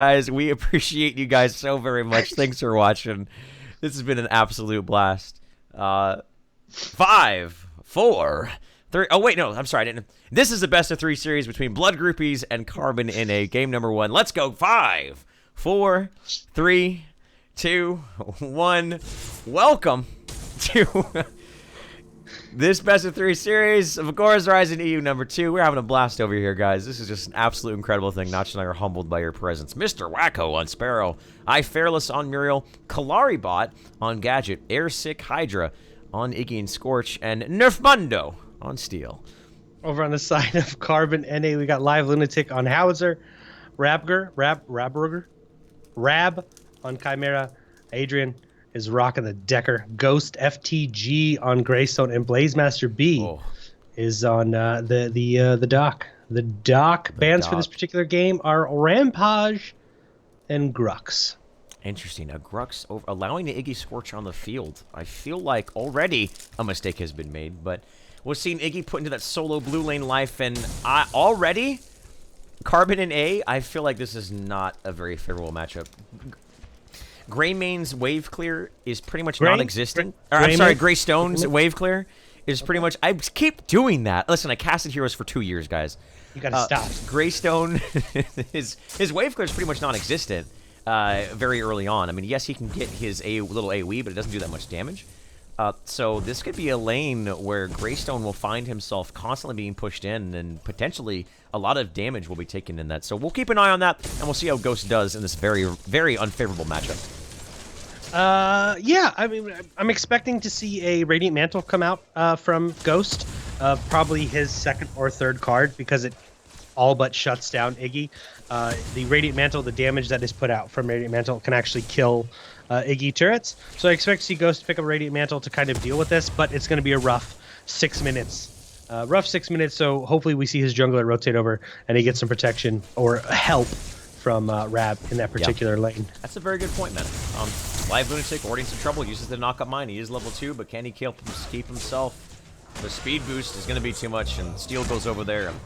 Guys, we appreciate you guys so very much. Thanks for watching. This has been an absolute blast. 5, 4, 3. Oh wait, no, I'm sorry. I didn't. This is the best of 3 series between Blood Groupies and Carbon in a game number 1. Let's go. 5, 4, 3, 2, 1. Welcome to this best of 3 series of Agoras Rising EU number 2. We're having a blast over here, guys. This is just an absolute incredible thing. Notch and I are humbled by your presence. Mr. Wacko on Sparrow, I Fairless on Muriel, Kalari Bot on Gadget, Airsick Hydra on Iggy and Scorch, and Nerfmundo on Steel. Over on the side of Carbon NA, we got Live Lunatic on Howitzer, Rab on Chimera, Adrian is rocking the Decker, Ghost FTG on Greystone, and Blazemaster B is on the dock. The dock bans for this particular game are Rampage and Grux. Interesting. A Grux allowing the Iggy Scorch on the field. I feel like already a mistake has been made, but we're seeing Iggy put into that solo blue lane life, and already Carbon and A, I feel like this is not a very favorable matchup. Greymane's wave clear is pretty much non-existent. I'm sorry, Greystone's wave clear is pretty much... I keep doing that. Listen, I casted heroes for 2 years, guys. You gotta stop. Greystone, his wave clear is pretty much non-existent very early on. I mean, yes, he can get his little AoE, but it doesn't do that much damage. So this could be a lane where Greystone will find himself constantly being pushed in, and potentially a lot of damage will be taken in that. So we'll keep an eye on that, and we'll see how Ghost does in this very, very unfavorable matchup. Yeah, I mean, I'm expecting to see a Radiant Mantle come out from Ghost, probably his second or third card, because it all but shuts down Iggy. The Radiant Mantle, the damage that is put out from Radiant Mantle can actually kill Iggy turrets. So I expect to see Ghost pick up a Radiant Mantle to kind of deal with this, but it's going to be a rough 6 minutes. So hopefully we see his jungler rotate over and he gets some protection or help from Rab in that particular lane. That's a very good point, man. Live Lunatic already in some trouble, uses the knock-up mine. He is level 2, but can he keep himself? The speed boost is going to be too much, and Steel goes over there and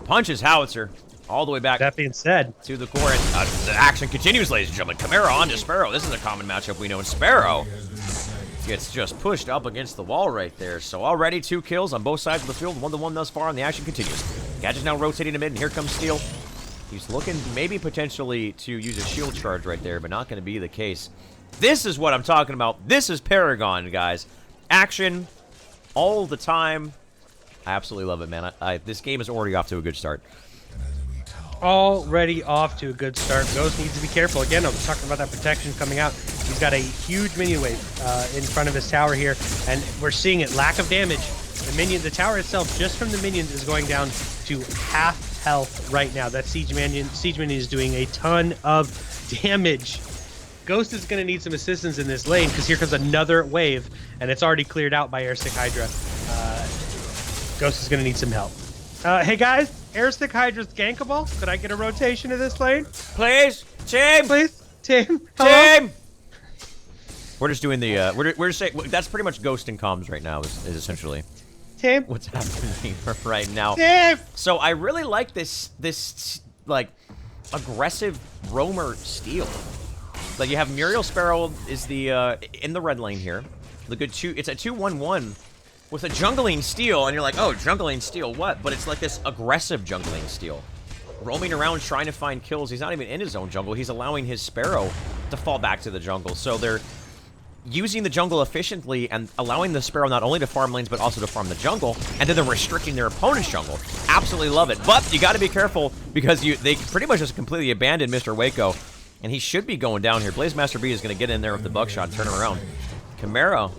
punches Howitzer all the way back. That being said, to the core, and the action continues, ladies and gentlemen. Chimera onto Sparrow. This is a common matchup we know, and Sparrow gets just pushed up against the wall right there. So already 2 kills on both sides of the field, 1-1 thus far, and the action continues. Gadget's now rotating to mid, and here comes Steel. He's looking maybe potentially to use a shield charge right there, but not going to be the case. This is what I'm talking about. This is Paragon, guys. Action all the time. I absolutely love it, man. This game is already off to a good start. Already off to a good start. Ghost needs to be careful. Again, I was talking about that protection coming out. He's got a huge minion wave in front of his tower here, and we're seeing it. Lack of damage. The tower itself, just from the minions, is going down to half health right now. That siege minion is doing a ton of damage. Ghost is going to need some assistance in this lane, because here comes another wave, and it's already cleared out by Airsick Hydra. Ghost is going to need some help. Hey guys, Airsick Hydra's gankable. Could I get a rotation of this lane? Please, team. Please, team. Hello? Team. We're just doing the. We're just saying that's pretty much Ghost in comms right now. Is essentially. Team. What's happening right now? Team. So I really like this like aggressive roamer Steel. Like you have Muriel Sparrow is the in the red lane here. The good it's a 2-1-1 with a jungling Steel, and you're like, oh, jungling Steel, what? But it's like this aggressive jungling Steel, roaming around trying to find kills. He's not even in his own jungle. He's allowing his Sparrow to fall back to the jungle. So they're using the jungle efficiently and allowing the Sparrow not only to farm lanes but also to farm the jungle, and then they're restricting their opponent's jungle. Absolutely love it. But you got to be careful, because they pretty much just completely abandoned Mr. Waco, and he should be going down here. Blazemaster B is going to get in there with the buckshot, turn around. Chimera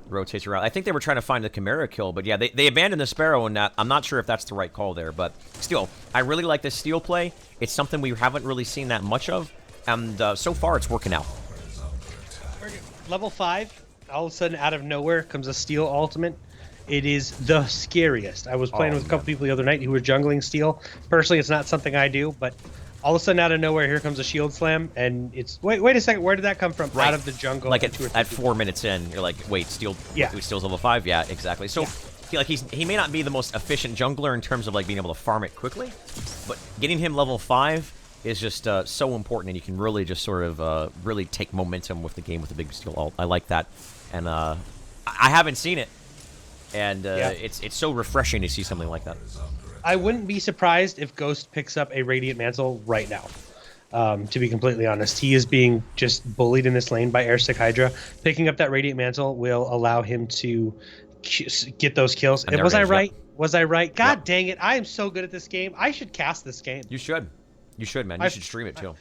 rotates around. I think they were trying to find the Chimera kill, but yeah, they abandoned the Sparrow, and I'm not sure if that's the right call there, but still, I really like this Steel play. It's something we haven't really seen that much of, and so far it's working out. Level 5, all of a sudden out of nowhere comes a Steel ultimate. It is the scariest. I was playing with a couple people the other night who were jungling Steel. Personally, it's not something I do, but all of a sudden out of nowhere, here comes a shield slam, and it's wait a second, where did that come from? Right. Out of the jungle. Like at 4 minutes in, you're like, wait, Steel, Steel's level 5? Yeah, exactly. So like he may not be the most efficient jungler in terms of like being able to farm it quickly, but getting him level 5 is just so important, and you can really just sort of really take momentum with the game with the big steel ult. I like that, and I haven't seen it, and it's so refreshing to see something like that. I wouldn't be surprised if Ghost picks up a Radiant Mantle right now. To be completely honest, he is being just bullied in this lane by Airstick Hydra. Picking up that Radiant Mantle will allow him to get those kills. And was I right? Yep. Was I right? God dang it! I am so good at this game. I should cast this game. You should. You should, man. You should stream it too.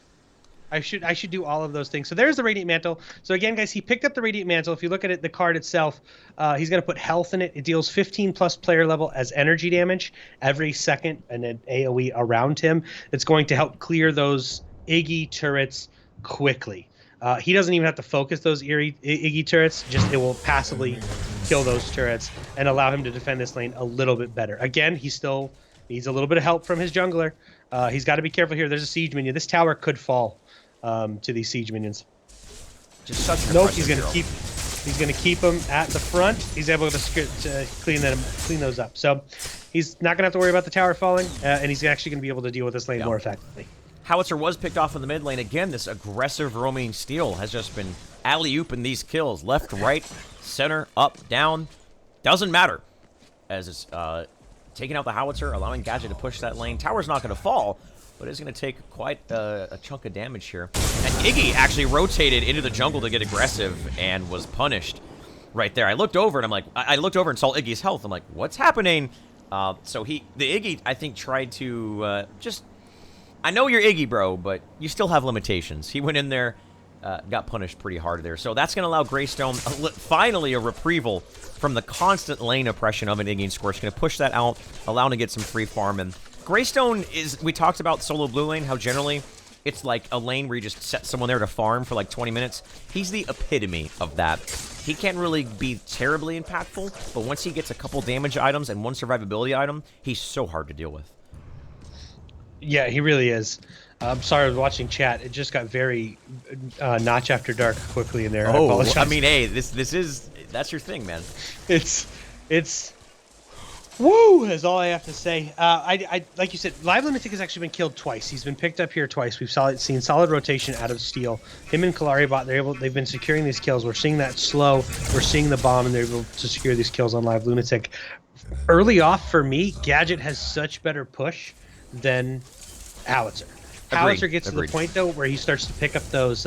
I should do all of those things. So there's the Radiant Mantle. So again, guys, he picked up the Radiant Mantle. If you look at it, the card itself, he's going to put health in it. It deals 15 plus player level as energy damage every second, and an AoE around him. It's going to help clear those Iggy turrets quickly. He doesn't even have to focus those Iggy turrets. Just it will passively kill those turrets and allow him to defend this lane a little bit better. Again, he still needs a little bit of help from his jungler. He's got to be careful here. There's a siege minion. This tower could fall to these siege minions. Just such an nope. He's gonna keep them at the front. He's able to clean those up. So he's not gonna have to worry about the tower falling, and he's actually gonna be able to deal with this lane more effectively. Howitzer was picked off in the mid lane. Again, this aggressive roaming steel has just been alley-ooping these kills. Left, right, center, up, down. Doesn't matter. As it's taking out the Howitzer, allowing Gadget to push that lane. Tower's not going to fall, but it's going to take quite a chunk of damage here. And Iggy actually rotated into the jungle to get aggressive and was punished right there. I looked over, and I'm like, I looked over and saw Iggy's health. I'm like, what's happening? So the Iggy, I think, tried to just... I know you're Iggy, bro, but you still have limitations. He went in there, got punished pretty hard there. So that's going to allow Greystone finally a reprieval from the constant lane oppression of an Iggy and Scorch. Going to push that out, allow him to get some free farm. And Greystone is, we talked about solo blue lane, how generally it's like a lane where you just set someone there to farm for like 20 minutes. He's the epitome of that. He can't really be terribly impactful, but once he gets a couple damage items and one survivability item, he's so hard to deal with. Yeah, he really is. I'm sorry, I was watching chat. It just got very Notch After Dark quickly in there. Oh, I mean, hey, that's your thing, man. It's woo is all I have to say. I like you said, Live Lunatic has actually been killed twice. He's been picked up here twice. We've seen solid rotation out of steel. Him and Kalari bot, they've been securing these kills. We're seeing that slow. We're seeing the bomb, and they're able to secure these kills on Live Lunatic. Early off for me, Gadget has such better push than Howitzer. Howitzer gets to the point though where he starts to pick up those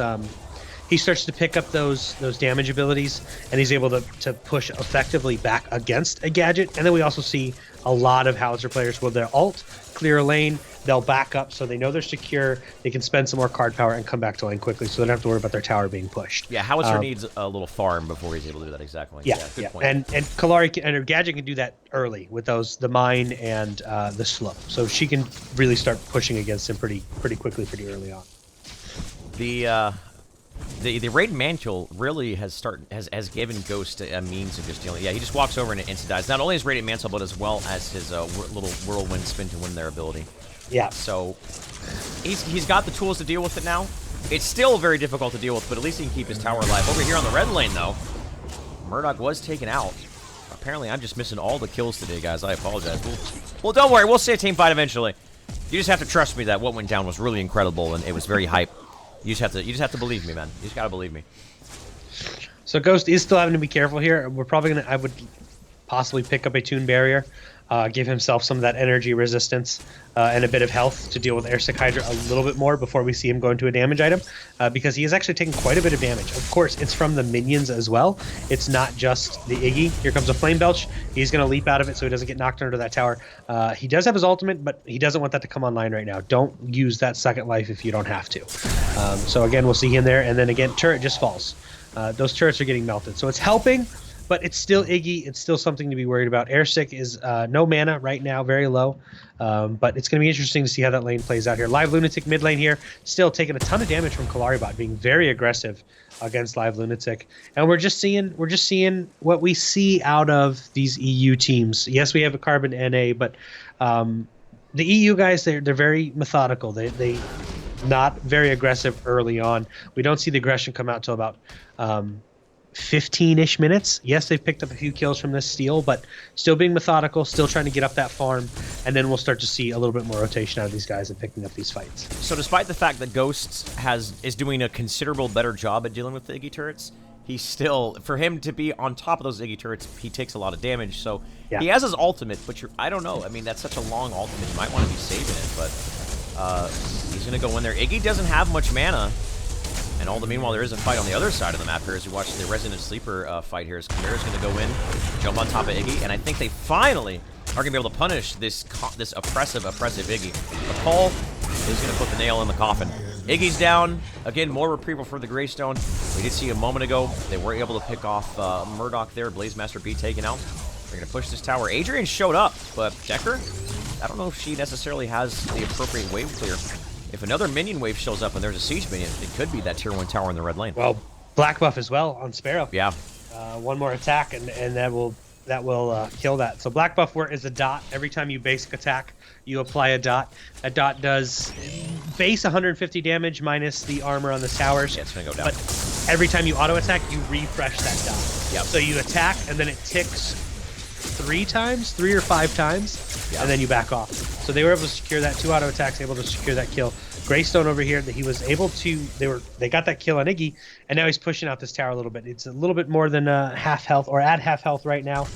those damage abilities, and he's able to push effectively back against a Gadget. And then we also see a lot of Howitzer players with their ult clear a lane, they'll back up so they know they're secure, they can spend some more card power and come back to lane quickly, so they don't have to worry about their tower being pushed. Yeah, Howitzer needs a little farm before he's able to do that, exactly. Yeah, good point. And Kalari and Gadget can do that early with the mine and the slow, so she can really start pushing against him pretty quickly, pretty early on. The Raid Mantle really has given Ghost a means of just dealing. Yeah, he just walks over and instant dies. Not only his Radiant Mantle, but as well as his little whirlwind spin to win their ability. Yeah. So he's got the tools to deal with it now. It's still very difficult to deal with, but at least he can keep his tower alive. Over here on the red lane, though, Murdoch was taken out. Apparently, I'm just missing all the kills today, guys. I apologize. Well, don't worry. We'll see a team fight eventually. You just have to trust me that what went down was really incredible, and it was very hype. You just have to believe me, man. You just gotta believe me. So Ghost is still having to be careful here. We're probably I would possibly pick up a Toon Barrier, give himself some of that energy resistance and a bit of health to deal with Airstick Hydra a little bit more before we see him go into a damage item, because he is actually taking quite a bit of damage. Of course, it's from the minions as well. It's not just the Iggy. Here comes a Flame Belch. He's going to leap out of it so he doesn't get knocked under that tower. He does have his ultimate, but he doesn't want that to come online right now. Don't use that second life if you don't have to. So again, we'll see him there, and then again, turret just falls. Those turrets are getting melted, so it's helping, but it's still Iggy. It's still something to be worried about. Airstick is no mana right now, very low, but it's going to be interesting to see how that lane plays out here. Live Lunatic mid lane here, still taking a ton of damage from Kalaribot, being very aggressive against Live Lunatic, and we're just seeing what we see out of these EU teams. Yes, we have a Carbon NA, but the EU guys, they're very methodical. They not very aggressive early on. We don't see the aggression come out till about 15-ish minutes. Yes, they've picked up a few kills from this steal, but still being methodical, still trying to get up that farm, and then we'll start to see a little bit more rotation out of these guys and picking up these fights. So despite the fact that Ghost is doing a considerable better job at dealing with the Iggy turrets, he's still, for him to be on top of those Iggy turrets, he takes a lot of damage. So he has his ultimate, but I don't know. I mean, that's such a long ultimate. You might want to be saving it, but he's going to go in there. Iggy doesn't have much mana. And all the meanwhile, there is a fight on the other side of the map here as you watch the Resident Sleeper fight here. As Chimera's going to go in, jump on top of Iggy, and I think they finally are going to be able to punish this oppressive Iggy. But Paul is going to put the nail in the coffin. Iggy's down. Again, more retrieval for the Greystone. We did see a moment ago they were able to pick off Murdoch there. Blazemaster B taken out. They're going to push this tower. Adrian showed up, but Decker, I don't know if she necessarily has the appropriate wave clear. If another minion wave shows up and there's a siege minion, it could be that tier 1 tower in the red lane. Well, black buff as well on Sparrow. Yeah. One more attack and that will kill that. So black buff is a dot. Every time you basic attack, you apply a dot. That dot does base 150 damage minus the armor on the towers. Yeah, it's gonna go down. But every time you auto attack, you refresh that dot. Yep. So you attack and then it ticks 3 or 5 times, and then you back off. So they were able to secure that 2 auto attacks, able to secure that kill. Greystone over here, that he was able to, they got that kill on Iggy, and now he's pushing out this tower a little bit. It's a little bit more than half health, or at half health right now.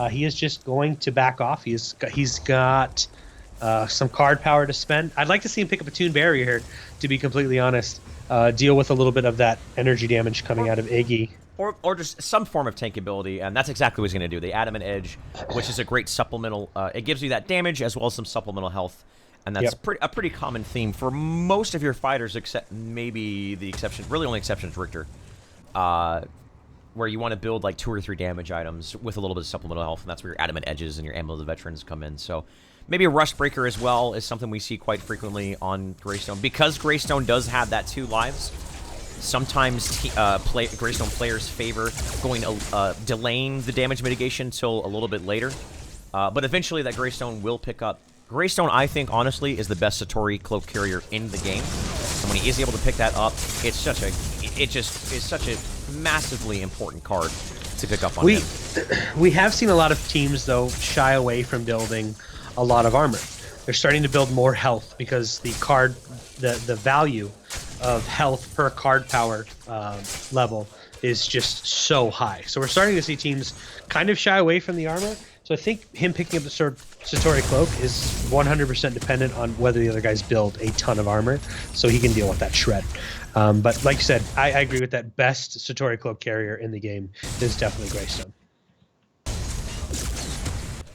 He is just going to back off. He's got some card power to spend. I'd like to see him pick up a Toon Barrier here, to be completely honest. Deal with a little bit of that energy damage coming out of Iggy. Or just some form of tank ability, and that's exactly what he's going to do. They add him an edge, which is a great supplemental. It gives you that damage as well as some supplemental health, and that's a pretty common theme for most of your fighters, except maybe the exception, really only exception is Richter, where you want to build like 2 or 3 damage items with a little bit of supplemental health, and that's where your adamant edges and your Amulet of the Veterans come in. So maybe a Rust Breaker as well is something we see quite frequently on Greystone. Because Greystone does have that 2 lives, sometimes Greystone players favor delaying the damage mitigation until a little bit later. But eventually that Greystone will pick up. Greystone, I think, honestly, is the best Satori cloak carrier in the game. And when he is able to pick that up, it's such a massively important card to pick up on him. We have seen a lot of teams, though, shy away from building a lot of armor. They're starting to build more health because the value of health per card power level is just so high. So we're starting to see teams kind of shy away from the armor. So I think him picking up the Satori Cloak is 100% dependent on whether the other guys build a ton of armor, so he can deal with that shred. But like you said, I agree with that. Best Satori Cloak carrier in the game is definitely Greystone.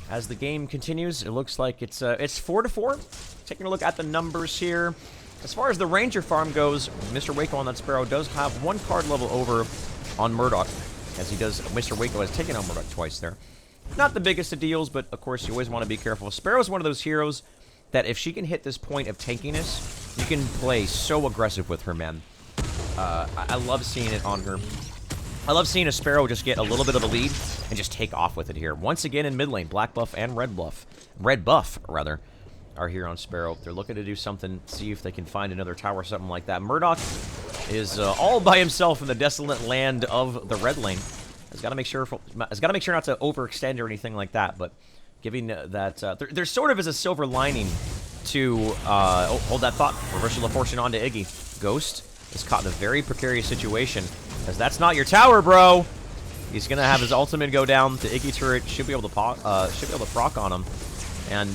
As the game continues, it looks like it's 4-4. Taking a look at the numbers here. As far as the Ranger farm goes, Mr. Waco on that Sparrow does have 1 card level over on Murdoch, as he does. Mr. Waco has taken on Murdoch twice there. Not the biggest of deals, but of course you always want to be careful. Sparrow's one of those heroes that if she can hit this point of tankiness, you can play so aggressive with her, man. I love seeing it on her. I love seeing a Sparrow just get a little bit of a lead and just take off with it here. Once again in mid lane, black buff and red buff, rather, are here on Sparrow. They're looking to do something, see if they can find another tower or something like that. Murdoch is all by himself in the desolate land of the red lane. Has got to make sure not to overextend or anything like that. But giving that, there sort of is a silver lining to hold that thought. Reversal of fortune onto Iggy. Ghost is caught in a very precarious situation, as that's not your tower, bro. He's gonna have his ultimate go down. The Iggy turret should be able to proc on him. And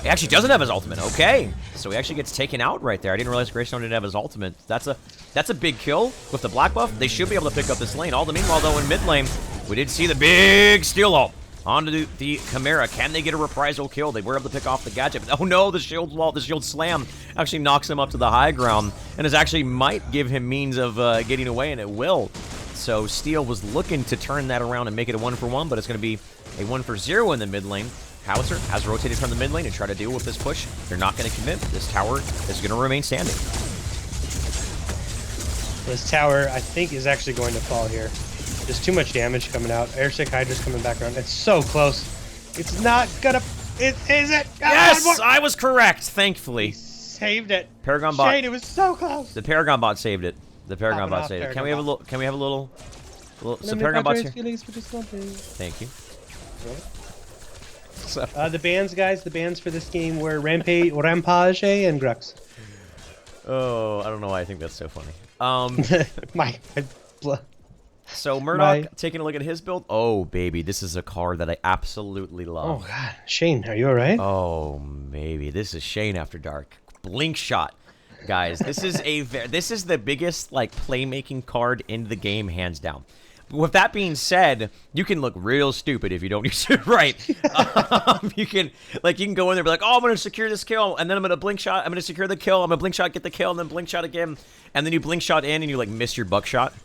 he actually doesn't have his ultimate. Okay, so he actually gets taken out right there. I didn't realize Greystone didn't have his ultimate. That's a big kill with the black buff. They should be able to pick up this lane. All the meanwhile, though, in mid lane, we did see the big steal ult onto the Chimera. Can they get a reprisal kill? They were able to pick off the gadget. But oh no, the shield slam actually knocks him up to the high ground, and is actually might give him means of getting away, and it will. So Steel was looking to turn that around and make it a 1-for-1, but it's going to be a 1-for-0 in the mid lane. Howitzer has rotated from the mid lane to try to deal with this push. They're not going to commit. This tower is going to remain standing. This tower, I think, is actually going to fall here. There's too much damage coming out. Airsick Hydra's coming back around. It's so close. It's not gonna... Is it? Yes! I was correct, thankfully. He saved it. Paragon bot. Shane, it was so close. The Paragon bot saved it. The Paragon bot off, saved it. Paragon Can we have a little... Well, so Paragon bots here. Feelings for just one thing. Thank you. So. The bans, guys. The bans for this game were Rampage and Grux. Oh, I don't know why I think that's so funny. So Murdoch, taking a look at his build. Oh, baby, this is a card that I absolutely love. Oh God, Shane, are you all right? Oh, maybe this is Shane After Dark. Blink Shot, guys. This is the biggest like playmaking card in the game, hands down. With that being said, you can look real stupid if you don't use it right. You can go in there and be like, oh, I'm going to secure this kill, and then I'm going to blink shot, I'm going to secure the kill, I'm going to blink shot, get the kill, and then blink shot again, and then you blink shot in, and you, like, miss your buckshot, and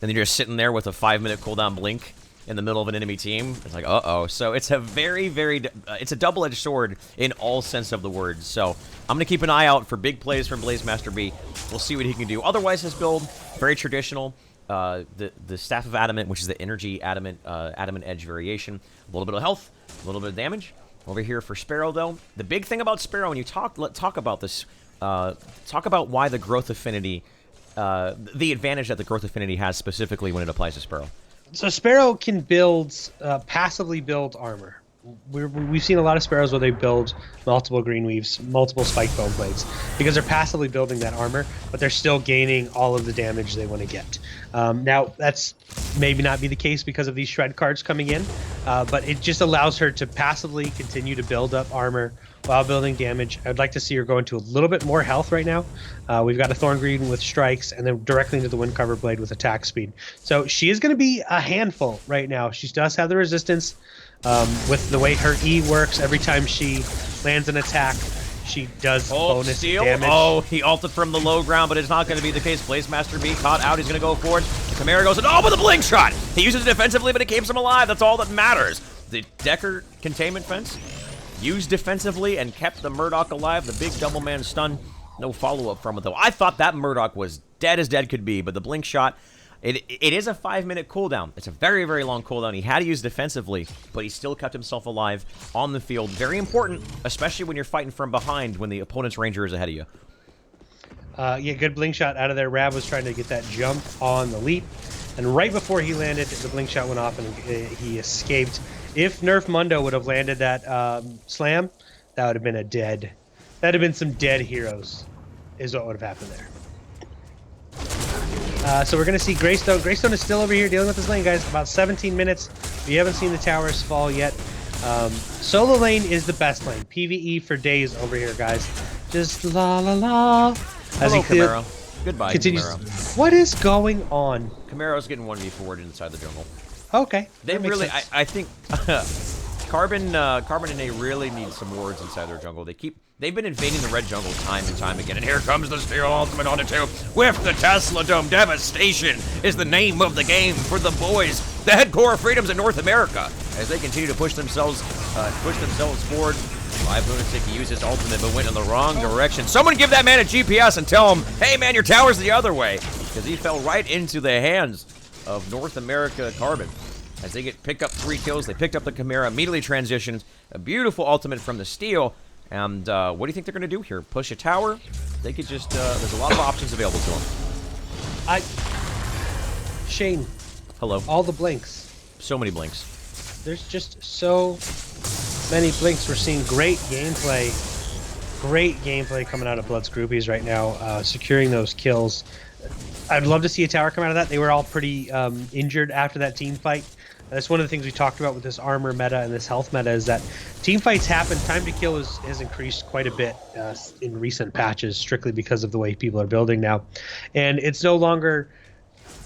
then you're just sitting there with a 5-minute cooldown blink in the middle of an enemy team. It's like, uh-oh. So it's a very, very, it's a double-edged sword in all sense of the word. So I'm going to keep an eye out for big plays from Blazemaster B. We'll see what he can do. Otherwise, his build, very traditional. The Staff of Adamant, which is the Energy Adamant Edge variation. A little bit of health, a little bit of damage. Over here for Sparrow, though. The big thing about Sparrow, when you talk about this, talk about why the growth affinity, the advantage that the growth affinity has specifically when it applies to Sparrow. So Sparrow can passively build armor. We've seen a lot of Sparrows where they build multiple green weaves, multiple spike bone blades, because they're passively building that armor, but they're still gaining all of the damage they want to get. Now, that's maybe not be the case because of these shred cards coming in, but it just allows her to passively continue to build up armor while building damage. I'd like to see her go into a little bit more health right now. We've got a Thorn Green with strikes, and then directly into the Wind Cover Blade with attack speed. So she is going to be a handful right now. She does have the resistance. With the way her E works, every time she lands an attack, she does bonus damage. Oh, he ulted from the low ground, but it's not going to be the case. Blazemaster B caught out. He's going to go for it. The Chimera goes, and with a blink shot! He uses it defensively, but it keeps him alive. That's all that matters. The Decker containment fence used defensively and kept the Murdoch alive. The big double man stun. No follow-up from it, though. I thought that Murdoch was dead as dead could be, but the blink shot... It is a 5-minute cooldown. It's a very, very long cooldown. He had to use defensively, but he still kept himself alive on the field. Very important, especially when you're fighting from behind when the opponent's ranger is ahead of you. Yeah, good blink shot out of there. Rab was trying to get that jump on the leap, and right before he landed, the blink shot went off and he escaped. If Nerf Mundo would have landed that slam, that would have been that'd have been some dead heroes, is what would have happened there. So we're going to see Greystone. Greystone is still over here dealing with his lane, guys. About 17 minutes. We haven't seen the towers fall yet. Solo lane is the best lane. PvE for days over here, guys. Just la la la. Hello, Camaro. Goodbye, Camaro. What is going on? Camaro's getting 1v4'd inside the jungle. Okay. They really, I think, Carbon and A really need some wards inside their jungle. They've been invading the red jungle time and time again. And here comes the Steel Ultimate on it too. With the Tesla Dome. Devastation is the name of the game for the boys. The headcore of freedoms in North America. As they continue to push themselves forward. 5 Lunatic used his ultimate but went in the wrong direction. Someone give that man a GPS and tell him, hey man, your tower's the other way. Because he fell right into the hands of North America Carbon. As they pick up 3 kills, they picked up the Chimera, immediately transitioned. A beautiful ultimate from the Steel. And what do you think they're going to do here? Push a tower? They could just, there's a lot of options available to them. Shane. Hello. All the blinks. So many blinks. There's just so many blinks. We're seeing great gameplay. Great gameplay coming out of Blood's Groupies right now, securing those kills. I'd love to see a tower come out of that. They were all pretty injured after that team fight. That's one of the things we talked about with this armor meta and this health meta is that team fights happen. Time to kill has increased quite a bit in recent patches, strictly because of the way people are building now. And it's no longer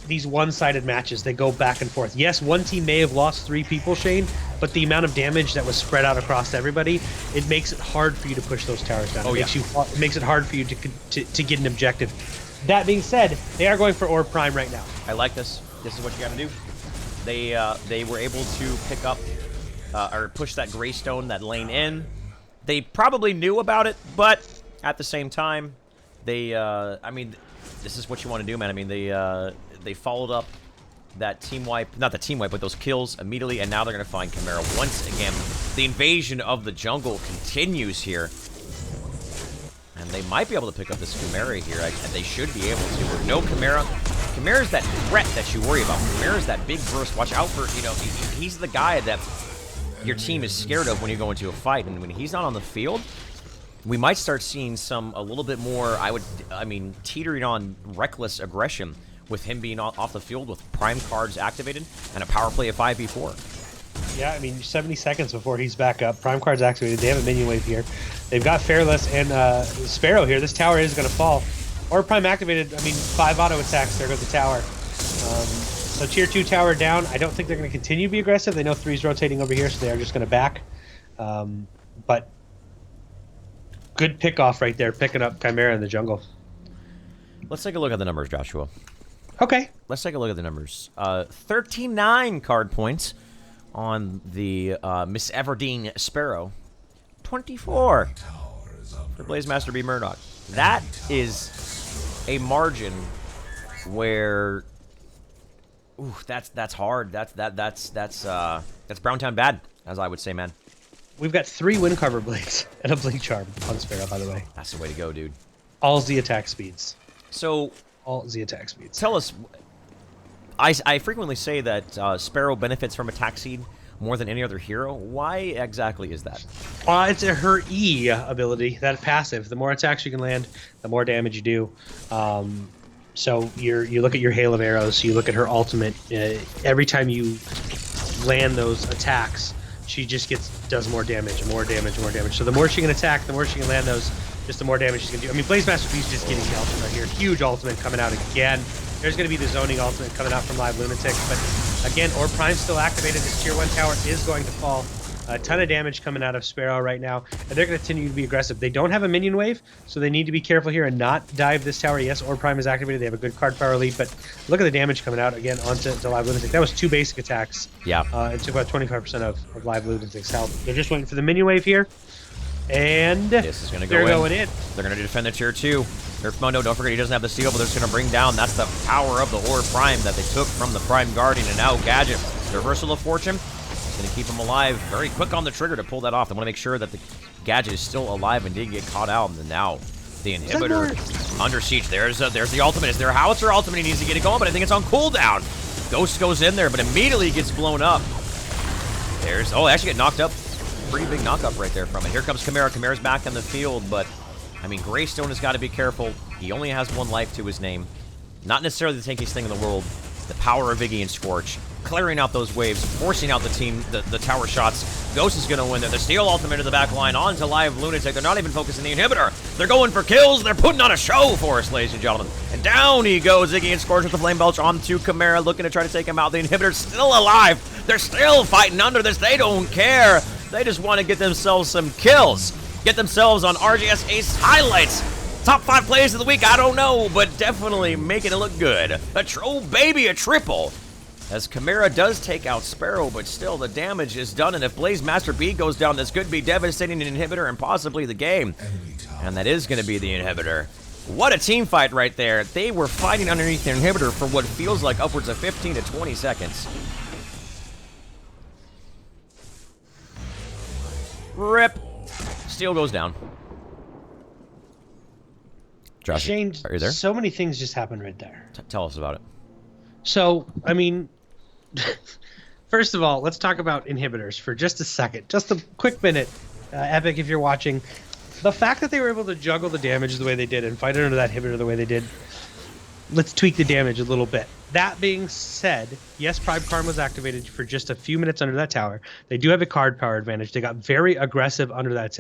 these one-sided matches. They go back and forth. Yes, one team may have lost 3 people, Shane, but the amount of damage that was spread out across everybody, it makes it hard for you to push those towers down. It makes it hard for you to get an objective. That being said, they are going for Orb Prime right now. I like this. This is what you got to do. They were able to pick up or push that Greystone, that lane in. They probably knew about it, but at the same time, I mean, this is what you want to do, man. I mean, they followed up that team wipe, not the team wipe, but those kills immediately, and now they're going to find Chimera once again. The invasion of the jungle continues here. And they might be able to pick up this Chimera here. They should be able to. No Chimera. Chimera's that threat that you worry about. Chimera's that big burst. Watch out for, he's the guy that your team is scared of when you go into a fight. And when he's not on the field, we might start seeing a little bit more, teetering on reckless aggression with him being off the field with prime cards activated and a power play of 5v4. Yeah, 70 seconds before he's back up. Prime card's activated. They have a minion wave here. They've got Fairless and Sparrow here. This tower is going to fall. Or Prime activated. 5 auto attacks. There goes the tower. So tier 2 tower down. I don't think they're going to continue to be aggressive. They know 3's rotating over here, so they are just going to back. But good pick off right there, picking up Chimera in the jungle. Let's take a look at the numbers, Joshua. Okay. Let's take a look at the numbers. 39 card points on the Miss Everdeen Sparrow. 24 for Blazemaster B Murdoch. That is a margin where, ooh, that's hard. That's Browntown bad, as I would say, man. We've got 3 wind cover blades and a blink charm on Sparrow, by the way. That's the way to go, dude. All Z attack speeds. So, all Z attack speeds. Tell us. I frequently say that Sparrow benefits from attack seed more than any other hero. Why exactly is that? It's her E ability, that passive. The more attacks you can land, the more damage you do. So you look at your hail of arrows, you look at her ultimate. Every time you land those attacks, she just does more damage, more damage, more damage. So the more she can attack, the more she can land those, just the more damage she's gonna do. Blazemaster B's just getting the ultimate right here. Huge ultimate coming out again. There's going to be the zoning ultimate coming out from Live Lunatic, but again, Orb Prime's still activated. This tier 1 tower is going to fall. A ton of damage coming out of Sparrow right now, and they're going to continue to be aggressive. They don't have a minion wave, so they need to be careful here and not dive this tower. Yes, Orb Prime is activated. They have a good card power lead, but look at the damage coming out again onto Live Lunatic. That was 2 basic attacks. Yeah. It took about 25% of Live Lunatic's health. They're just waiting for the minion wave here, and this is going to go they're going in. They're going to defend the tier 2. Nerfmundo, don't forget he doesn't have the seal, but they're just going to bring down. That's the power of the Orb Prime that they took from the Prime Guardian, and now Gadget. The Reversal of Fortune is going to keep him alive. Very quick on the trigger to pull that off. They want to make sure that the Gadget is still alive and didn't get caught out. And now the inhibitor under siege. There's the ultimate. It's their howitzer ultimate. He needs to get it going, but I think it's on cooldown. Ghost goes in there, but immediately gets blown up. Actually get knocked up. Pretty big knock-up right there from it. Here comes Chimera. Chimera's back on the field, but Greystone has got to be careful. He only has 1 life to his name. Not necessarily the tankiest thing in the world. The power of Iggy and Scorch. Clearing out those waves, forcing out the tower shots. Ghost is going to win there. The Steel ultimate in the back line onto Live Lunatic. They're not even focusing the inhibitor. They're going for kills. They're putting on a show for us, ladies and gentlemen. And down he goes. Iggy and Scorch with the Flame Belch onto Chimera, looking to try to take him out. The inhibitor's still alive. They're still fighting under this. They don't care. They just want to get themselves some kills. Get themselves on RGS Ace highlights. Top 5 plays of the week, I don't know, but definitely making it look good. A triple. As Chimera does take out Sparrow, but still the damage is done. And if Blazemaster B goes down, this could be devastating an inhibitor and possibly the game. And that is going to be the inhibitor. What a team fight right there. They were fighting underneath the inhibitor for what feels like upwards of 15 to 20 seconds. Rip. Steel goes down. Josh, Shane, are you there? so many things just happened right there. Tell us about it. So, first of all, let's talk about inhibitors for just a second. Just a quick minute, Epic, if you're watching. The fact that they were able to juggle the damage the way they did and fight under that inhibitor the way they did, let's tweak the damage a little bit. That being said, yes, Prime Karn was activated for just a few minutes under that tower. They do have a card power advantage. They got very aggressive under that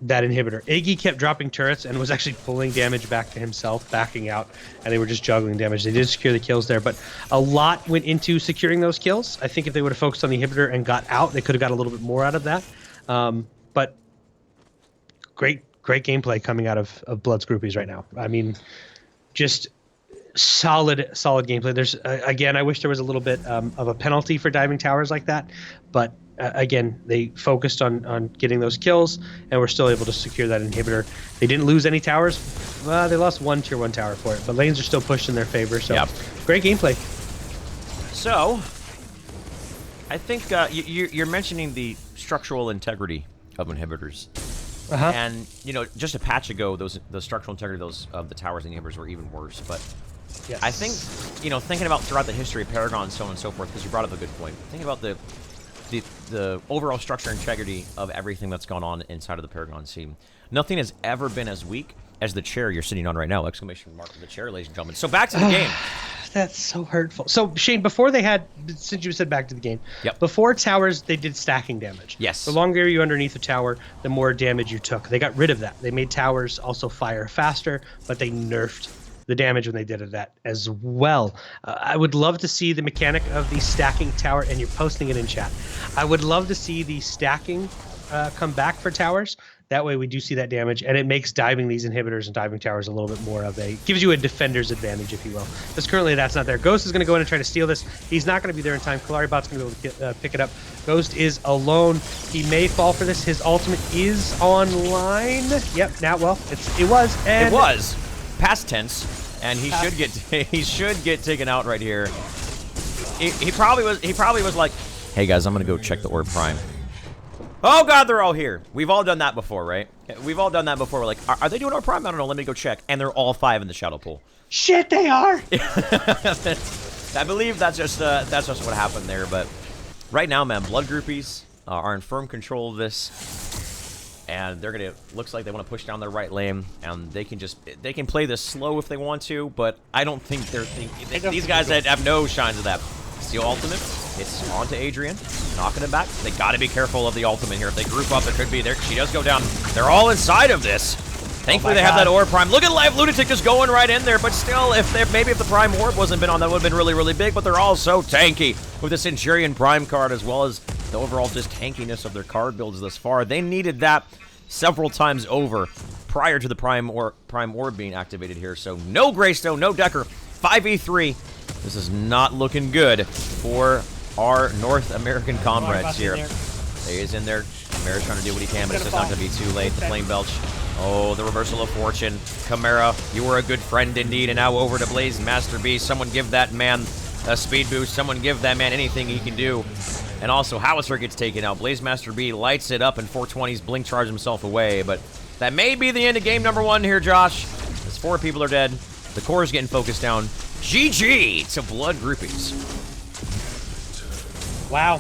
inhibitor. Iggy kept dropping turrets and was actually pulling damage back to himself, backing out, and they were just juggling damage. They did secure the kills there, but a lot went into securing those kills. I think if they would have focused on the inhibitor and got out, they could have got a little bit more out of that. But great gameplay coming out of Blood's Groupies right now. Just solid gameplay. There's again, I wish there was a little bit of a penalty for diving towers like that, but again, they focused on getting those kills and were still able to secure that inhibitor. They didn't lose any towers. They lost 1 tier 1 tower for it, but lanes are still pushed in their favor. So yep. Great gameplay. So I think you're mentioning the structural integrity of inhibitors. And, you know, just a patch ago, the structural integrity of the towers and inhibitors were even worse. But Yes. I think, you know, thinking about throughout the history of Paragon and so on and so forth, because you brought up a good point. Think about the overall structure and integrity of everything that's gone on inside of the Paragon scene. Nothing has ever been as weak as the chair you're sitting on right now! Exclamation mark for the chair, ladies and gentlemen. So back to the game. That's so hurtful. So, Shane, before they had, since you said back to the game, Yep. before towers, they did stacking damage. Yes. The longer you underneath a tower, the more damage you took. They got rid of that. They made towers also fire faster, but they nerfed the damage when they did that as well. I would love to see the mechanic of the stacking tower, and you're posting it in chat. I would love to see the stacking come back for towers. That way we do see that damage, and it makes diving these inhibitors and diving towers a little bit more of a, gives you a defender's advantage, if you will. Because currently that's not there. Ghost is going to go in and try to steal this. He's not going to be there in time. Kalaribot's going to be able to pick it up. Ghost is alone. He may fall for this. His ultimate is online. Yep, now, well, it was. And it was. Past tense. And he should get taken out right here. He probably was like, hey guys, I'm going to go check the Orb Prime. Oh god, they're all here. We've all done that before, right? We've all done that before. We're like, are they doing our prime? I don't know. Let me go check. And they're all 5 in the shadow pool. Shit, they are. I believe that's just what happened there. But right now, man, Blood Groupies are in firm control of this, and they're gonna. Looks like they want to push down their right lane, and they can play this slow if they want to. But I don't think they're thinking. These guys have no signs of that. Steel ultimate. It's on to Adrian, knocking it back. They got to be careful of the ultimate here. If they group up, there could be there. She does go down. They're all inside of this. Thankfully, they have that Orb Prime. Look at Live Lunatic just going right in there. But still, maybe if the Prime Orb wasn't been on, that would have been really, really big. But they're all so tanky with the Centurion Prime card, as well as the overall just tankiness of their card builds thus far. They needed that several times over prior to the Prime Orb being activated here. So no Greystone, no Decker. 5v3. This is not looking good for our North American comrades here. He is in there. Chimera's trying to do what he can, but it's just not going to be too late. The Flame Belch. Oh, the reversal of fortune. Chimera, you were a good friend indeed, and now over to Blaze Master B. Someone give that man a speed boost. Someone give that man anything he can do. And also, Howitzer gets taken out. Blaze Master B lights it up, and 420's blink charge himself away. But that may be the end of game number 1 here, Josh. As 4 people are dead. The core is getting focused down. GG to Blood Groupies. Wow,